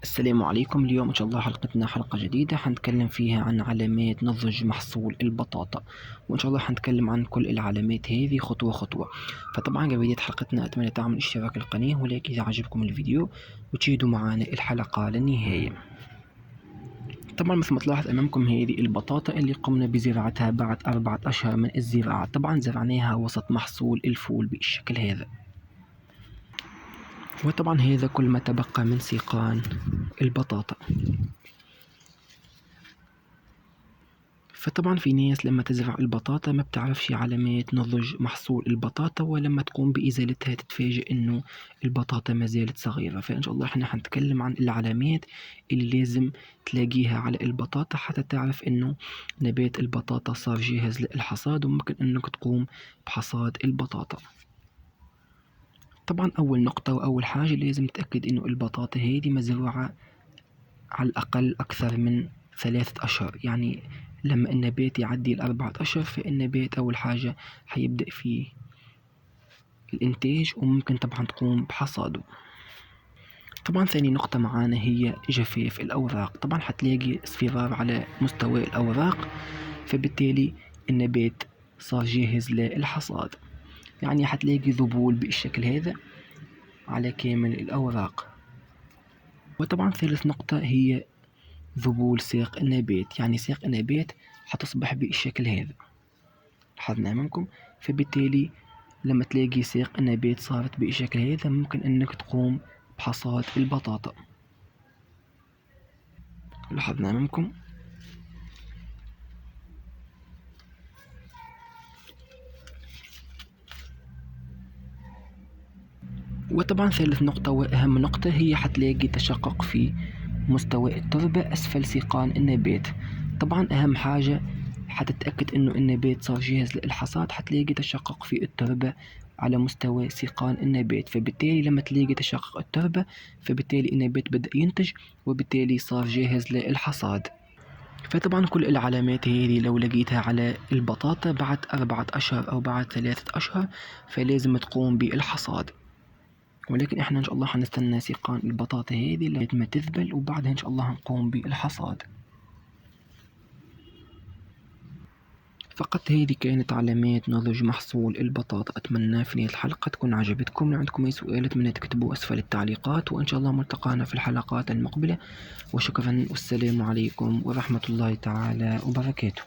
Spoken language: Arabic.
السلام عليكم. اليوم إن شاء الله حلقتنا حلقة جديدة حنتكلم فيها عن علامات نضج محصول البطاطا، وإن شاء الله حنتكلم عن كل العلامات هذه خطوة خطوة. فطبعا قبل بداية حلقتنا أتمنى تعمل اشتراك القناة ولكن إذا عجبكم الفيديو وتشاهدوا معنا الحلقة للنهاية. طبعا مثل ما تلاحظ أمامكم هذه البطاطا اللي قمنا بزراعتها بعد 4 أشهر من الزراعة. طبعا زرعناها وسط محصول الفول بالشكل هذا، وطبعا هذا كل ما تبقى من سيقان البطاطا. فطبعا في ناس لما تزرع البطاطا ما بتعرفش علامات نضج محصول البطاطا، ولما تقوم بإزالتها تتفاجئ انه البطاطا ما زالت صغيرة. فإن شاء الله احنا حنتكلم عن العلامات اللي لازم تلاقيها على البطاطا حتى تعرف انه نبات البطاطا صار جاهز للحصاد وممكن انك تقوم بحصاد البطاطا. طبعا أول نقطة وأول حاجة لازم تتأكد إنه البطاطا هذه مزروعة على الأقل أكثر من 3 أشهر. يعني لما النبات يعدي 4 أشهر فالنبات أول حاجة حيبدأ في الإنتاج وممكن طبعا تقوم بحصاده. طبعا ثاني نقطة معانا هي جفاف الأوراق. طبعا حتلاقي اصفرار على مستوى الأوراق، فبالتالي النبات صار جاهز للحصاد. يعني حتلاقي ذبول بالشكل هذا على كامل الأوراق. وطبعا ثالث نقطة هي ذبول ساق النبات. يعني ساق النبات حتصبح بالشكل هذا لاحظنا أمامكم. فبالتالي لما تلاقي ساق النبات صارت بالشكل هذا ممكن أنك تقوم بحصاد البطاطا لاحظنا أمامكم. وطبعا ثالث نقطة وأهم نقطة هي حتلاقي تشقق في مستوى التربة أسفل سيقان النبات. طبعا أهم حاجة حتتأكد إنه النبات صار جاهز للحصاد حتلاقي تشقق في التربة على مستوى سيقان النبات. فبالتالي لما تلاقي تشقق التربة فبالتالي النبات بدأ ينتج وبالتالي صار جاهز للحصاد. فطبعا كل العلامات هذه لو لقيتها على البطاطا بعد 4 أشهر أو بعد 3 أشهر فلازم تقوم بالحصاد. ولكن احنا ان شاء الله حنستنى سيقان البطاطا هذه لغاية ما تذبل وبعدها ان شاء الله هنقوم بالحصاد. فقط هذه كانت علامات نضج محصول البطاطا. اتمنى في نهاية الحلقة تكون عجبتكم. لو عندكم اي سؤال اتمنى تكتبوا اسفل التعليقات، وان شاء الله ملتقانا في الحلقات المقبلة. وشكرا والسلام عليكم ورحمة الله تعالى وبركاته.